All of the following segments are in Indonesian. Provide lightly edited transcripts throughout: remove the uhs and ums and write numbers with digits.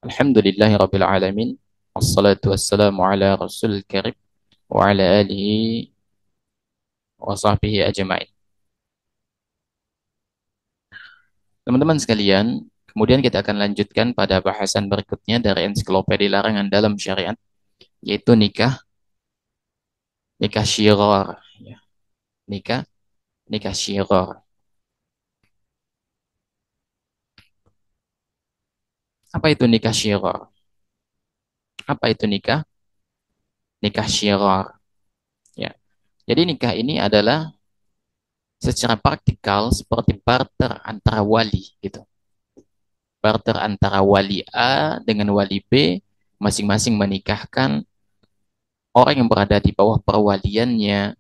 Alhamdulillahi Rabbil Alamin. Wassalatu wassalamu ala Rasul Karim wa ala alihi wa sahbihi ajma'in. Teman-teman sekalian, kemudian kita akan lanjutkan pada bahasan berikutnya dari ensiklopedia larangan dalam syariat, yaitu nikah syirar. Ya, nikah, nikah syirar. Apa itu nikah syirar? Apa itu nikah syirar? Ya. Jadi nikah ini adalah secara praktikal seperti barter antara wali gitu. Barter antara wali A dengan wali B, masing-masing menikahkan orang yang berada di bawah perwaliannya.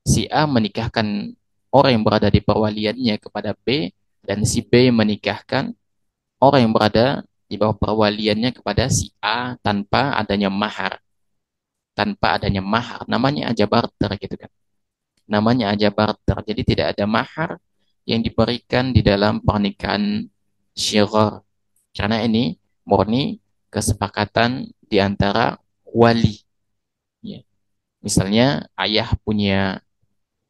Si A menikahkan orang yang berada di perwaliannya kepada B, dan si B menikahkan orang yang berada di bawah perwaliannya kepada si A tanpa adanya mahar. Tanpa adanya mahar, namanya aja barter gitu kan. Namanya aja barter. Jadi tidak ada mahar yang diberikan di dalam pernikahan syirar. Karena ini murni kesepakatan di antara wali. Ya. Misalnya ayah punya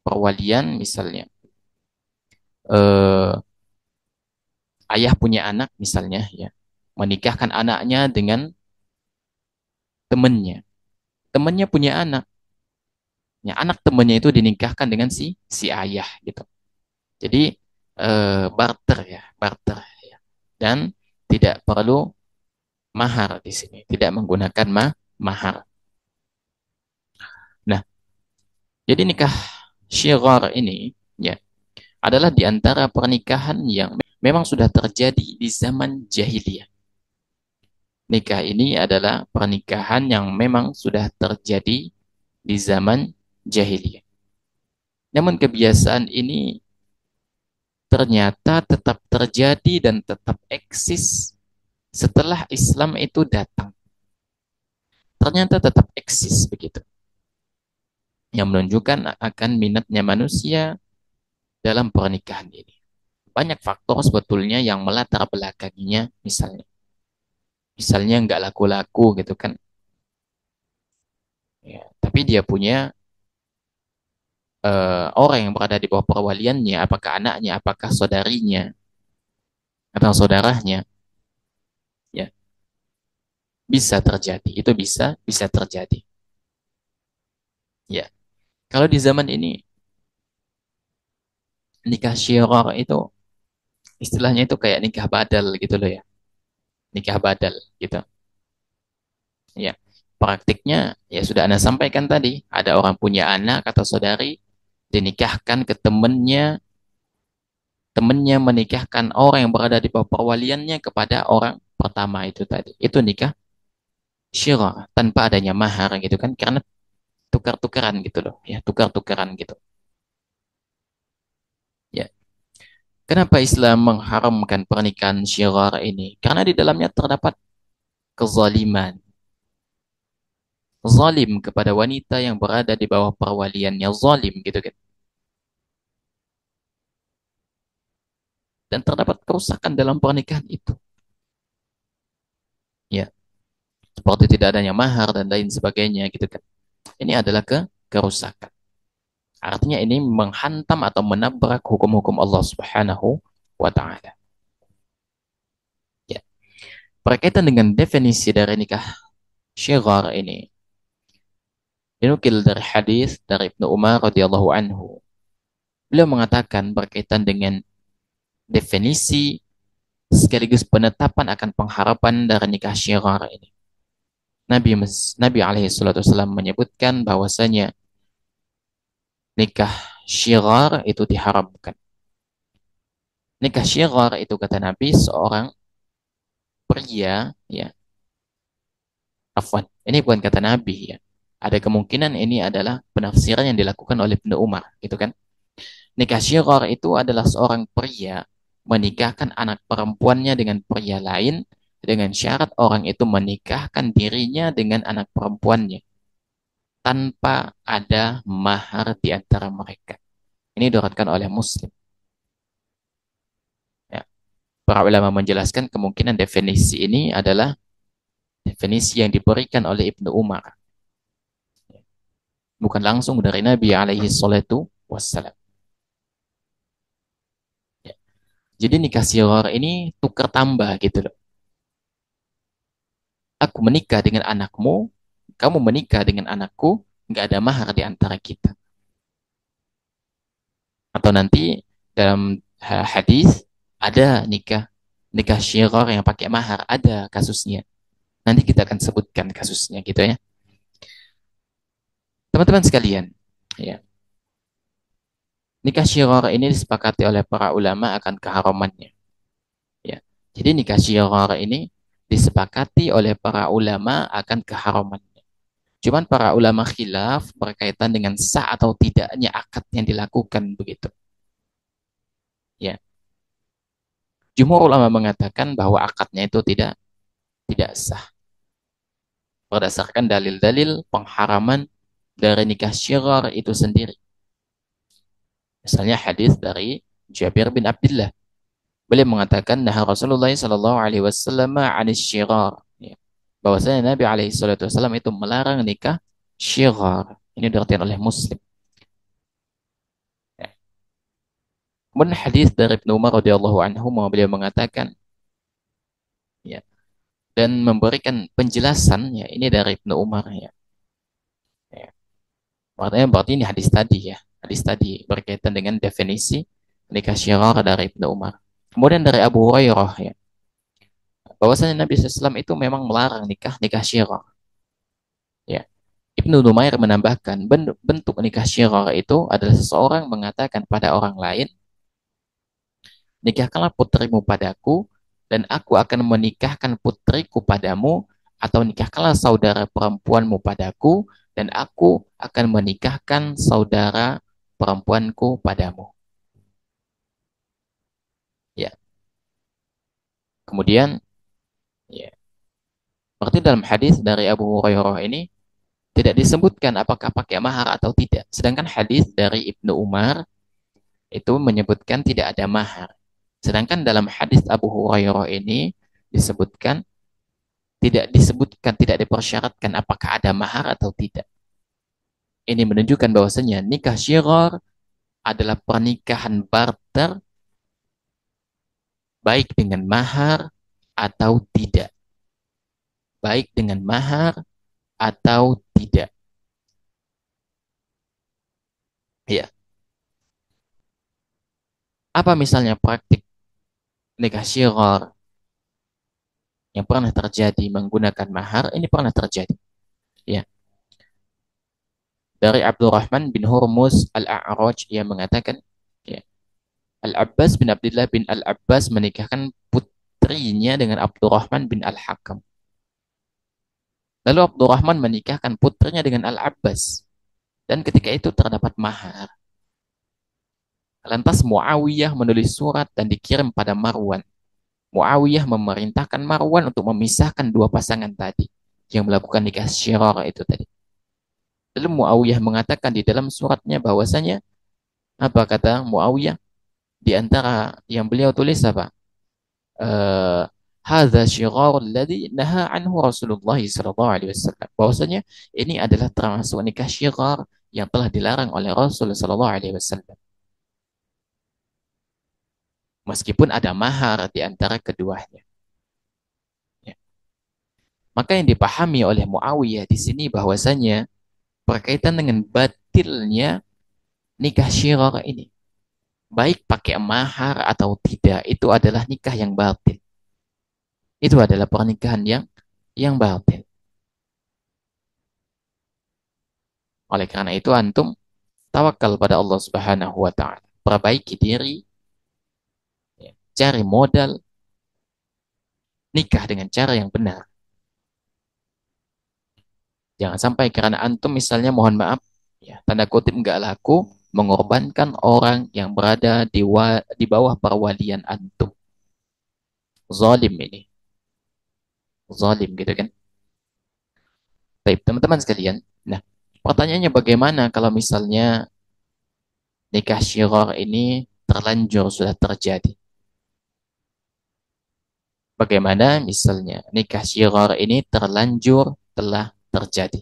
perwalian, misalnya eh, ayah punya anak, misalnya ya, menikahkan anaknya dengan temennya. Temennya punya anak, ya, anak temennya itu dinikahkan dengan si ayah gitu. Jadi barter ya, barter ya. Dan tidak perlu mahar di sini, tidak menggunakan mahar. Nah, jadi nikah syirar ini ya adalah di antara pernikahan yang memang sudah terjadi di zaman jahiliyah. Nikah ini adalah pernikahan yang memang sudah terjadi di zaman jahiliyah. Namun kebiasaan ini ternyata tetap terjadi dan tetap eksis setelah Islam itu datang. Ternyata tetap eksis begitu. Yang menunjukkan akan minatnya manusia dalam pernikahan ini. Banyak faktor sebetulnya yang melatar belakanginya, misalnya. Misalnya nggak laku-laku gitu kan. Ya, tapi dia punya orang yang berada di bawah perwaliannya, apakah anaknya, apakah saudarinya, atau saudaranya, ya bisa terjadi. Itu bisa terjadi. Ya, kalau di zaman ini nikah syirar itu istilahnya itu kayak nikah badal gitu loh ya, nikah badal gitu. Ya, praktiknya ya sudah Anda sampaikan tadi, ada orang punya anak atau saudari dinikahkan ke temennya, temennya menikahkan orang yang berada di bawah perwaliannya kepada orang pertama itu tadi. Itu nikah syirar tanpa adanya mahar gitu kan, karena tukar-tukaran gitu loh ya, tukar-tukaran gitu ya. Kenapa Islam mengharamkan pernikahan syirar ini? Karena di dalamnya terdapat kezaliman, zalim kepada wanita yang berada di bawah perwaliannya, zalim gitu kan, dan terdapat kerusakan dalam pernikahan itu ya, seperti tidak adanya mahar dan lain sebagainya gitu kan. Ini adalah kerusakan. Artinya ini menghantam atau menabrak hukum-hukum Allah Subhanahu wa taala. Ya. Berkaitan dengan definisi dari nikah syigar ini, dinukil dari hadis dari Ibnu Umar radhiyallahu anhu. Beliau mengatakan berkaitan dengan definisi sekaligus penetapan akan pengharapan dari nikah syigar ini. Nabi alaihi salatu wasallam menyebutkan bahwasanya nikah syigar itu diharamkan. Nikah syigar itu kata Nabi seorang pria ya, afwan, ini bukan kata Nabi ya. Ada kemungkinan ini adalah penafsiran yang dilakukan oleh Ibnu Umar, gitu kan? Nikah syirar itu adalah seorang pria menikahkan anak perempuannya dengan pria lain dengan syarat orang itu menikahkan dirinya dengan anak perempuannya tanpa ada mahar di antara mereka. Ini diriwayatkan oleh Muslim. Ya. Para ulama menjelaskan kemungkinan definisi ini adalah definisi yang diberikan oleh Ibnu Umar, bukan langsung dari Nabi alaihi salatu wassalam. Ya. Jadi nikah siror ini tukar tambah gitu loh. Aku menikah dengan anakmu, kamu menikah dengan anakku, nggak ada mahar di antara kita. Atau nanti dalam hadis ada nikah nikah syighar yang pakai mahar, ada kasusnya. Nanti kita akan sebutkan kasusnya gitu ya. Teman-teman sekalian, ya. Nikah syighar ini disepakati oleh para ulama akan keharamannya, ya. Jadi nikah syighar ini disepakati oleh para ulama akan keharamannya. Cuman para ulama khilaf berkaitan dengan sah atau tidaknya akad yang dilakukan begitu. Ya, jumhur ulama mengatakan bahwa akadnya itu tidak sah berdasarkan dalil-dalil pengharaman dari nikah syighar itu sendiri. Misalnya hadis dari Jabir bin Abdullah. Beliau mengatakan nah Rasulullah sallallahu alaihi wasallam anis syighar. Ya. Bahwasanya Nabi alaihi salatu wasallam itu melarang nikah syighar. Ini diriwayatkan oleh Muslim. Ya. Kemudian hadis dari Ibnu Umar radhiyallahu anhu beliau mengatakan ya dan memberikan penjelasan ya ini dari Ibnu Umar ya. Ya. Maknanya berarti ini hadis tadi ya. Hadis tadi berkaitan dengan definisi nikah syighar dari Ibnu Umar. Kemudian dari Abu Hurairah ya. Bahwasanya Nabi SAW itu memang melarang nikah syighar. Ya. Ibnu Numair menambahkan bentuk nikah syighar itu adalah seseorang mengatakan pada orang lain, nikahkanlah putrimu padaku dan aku akan menikahkan putriku padamu, atau nikahkanlah saudara perempuanmu padaku dan aku akan menikahkan saudara perempuanku padamu. Ya. Kemudian ya, berarti dalam hadis dari Abu Hurairah ini tidak disebutkan apakah pakai mahar atau tidak. Sedangkan hadis dari Ibnu Umar itu menyebutkan tidak ada mahar. Sedangkan dalam hadis Abu Hurairah ini disebutkan tidak dipersyaratkan apakah ada mahar atau tidak. Ini menunjukkan bahwasanya nikah syighar adalah pernikahan barter baik dengan mahar atau tidak. Baik dengan mahar atau tidak. Ya. Apa misalnya praktik nikah syighar yang pernah terjadi menggunakan mahar? Ini pernah terjadi. Ya. Dari Abdurrahman bin Hurmuz Al-A'raj yang mengatakan, ya, Al-Abbas bin Abdullah bin Al-Abbas menikahkan putrinya dengan Abdurrahman bin Al-Hakam. Lalu Abdurrahman menikahkan putrinya dengan Al-Abbas. Dan ketika itu terdapat mahar. Lantas Muawiyah menulis surat dan dikirim pada Marwan. Muawiyah memerintahkan Marwan untuk memisahkan dua pasangan tadi yang melakukan nikah syighar itu tadi. Lalu Muawiyah mengatakan di dalam suratnya bahwasanya apa kata Muawiyah? Di antara yang beliau tulis apa? Hadza syigharul ladzi naha anhu Rasulullah sallallahu alaihi wasallam. Bahwasanya ini adalah termasuk nikah syighar yang telah dilarang oleh Rasul sallallahu alaihi wasallam. Meskipun ada mahar di antara keduanya. Ya. Maka yang dipahami oleh Muawiyah di sini bahwasanya berkaitan dengan batilnya nikah syighar ini. Baik pakai mahar atau tidak, itu adalah nikah yang batil. Itu adalah pernikahan yang batil. Oleh karena itu antum tawakal pada Allah Subhanahu wa taala. Perbaiki diri, ya, cari modal, nikah dengan cara yang benar. Jangan sampai karena antum misalnya mohon maaf, ya, tanda kutip nggak laku mengorbankan orang yang berada di bawah perwalian antum. Zalim ini. Zalim gitu kan. Baik, teman-teman sekalian. Nah, pertanyaannya bagaimana kalau misalnya nikah syighar ini terlanjur sudah terjadi? Bagaimana misalnya nikah syirar ini terlanjur telah terjadi.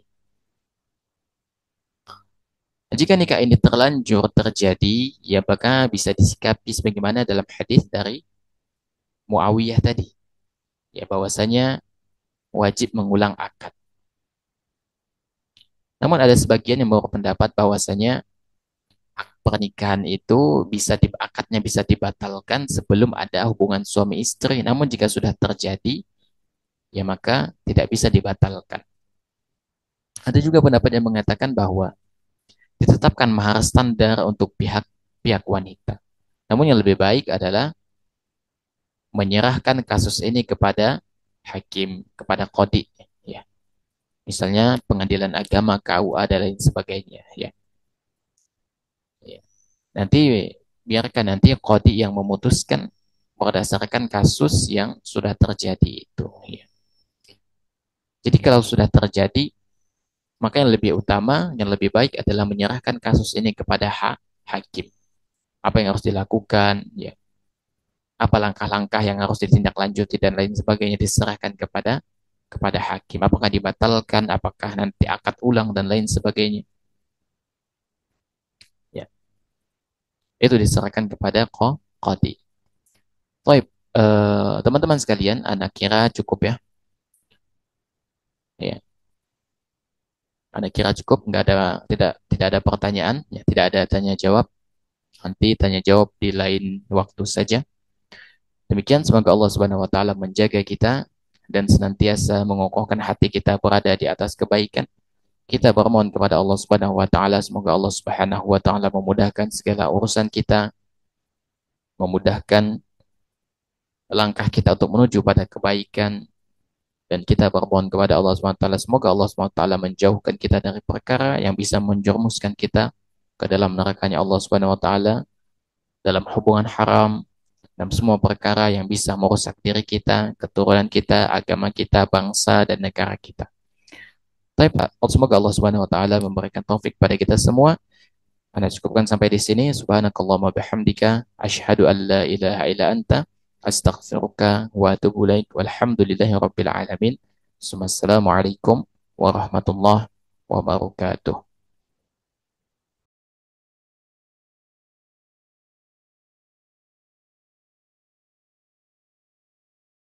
Jika nikah ini terlanjur terjadi, ya maka bisa disikapi sebagaimana dalam hadis dari Muawiyah tadi, ya bahwasanya wajib mengulang akad. Namun ada sebagian yang berpendapat bahwasanya pernikahan itu akadnya bisa dibatalkan sebelum ada hubungan suami istri. Namun jika sudah terjadi, ya maka tidak bisa dibatalkan. Ada juga pendapat yang mengatakan bahwa ditetapkan mahar standar untuk pihak pihak wanita. Namun yang lebih baik adalah menyerahkan kasus ini kepada hakim, kepada kodi, ya. Misalnya pengadilan agama, KUA dan lain sebagainya, ya. Ya. Nanti biarkan nanti kodi yang memutuskan berdasarkan kasus yang sudah terjadi itu, ya. Jadi kalau sudah terjadi, maka yang lebih utama, yang lebih baik adalah menyerahkan kasus ini kepada hakim. Apa yang harus dilakukan, ya. Apa langkah-langkah yang harus ditindaklanjuti dan lain sebagainya diserahkan kepada hakim. Apakah dibatalkan, apakah nanti akad ulang dan lain sebagainya. Ya, itu diserahkan kepada qadi. Baik, teman-teman sekalian, anak kira cukup ya. Ya, anak kira cukup, nggak ada tidak ada pertanyaan, ya, tidak ada tanya jawab. Nanti tanya jawab di lain waktu saja. Demikian semoga Allah Subhanahu wa taala menjaga kita dan senantiasa mengokohkan hati kita berada di atas kebaikan. Kita bermohon kepada Allah Subhanahu wa taala semoga Allah Subhanahu wa taala memudahkan segala urusan kita, memudahkan langkah kita untuk menuju pada kebaikan dan kita bermohon kepada Allah Subhanahu wa taala semoga Allah Subhanahu wa taala menjauhkan kita dari perkara yang bisa menjerumuskan kita ke dalam nerakanya Allah Subhanahu wa taala, dalam hubungan haram dan semua perkara yang bisa merusak diri kita, keturunan kita, agama kita, bangsa dan negara kita. Tapi semoga Allah Subhanahu wa taala memberikan taufik pada kita semua. Anda cukupkan sampai di sini. Subhanakallahumma bihamdika asyhadu an la ilaha illa anta astaghfiruka wa atubu ilaik. Walhamdulillahi rabbil alamin. Assalamualaikum warahmatullahi wabarakatuh.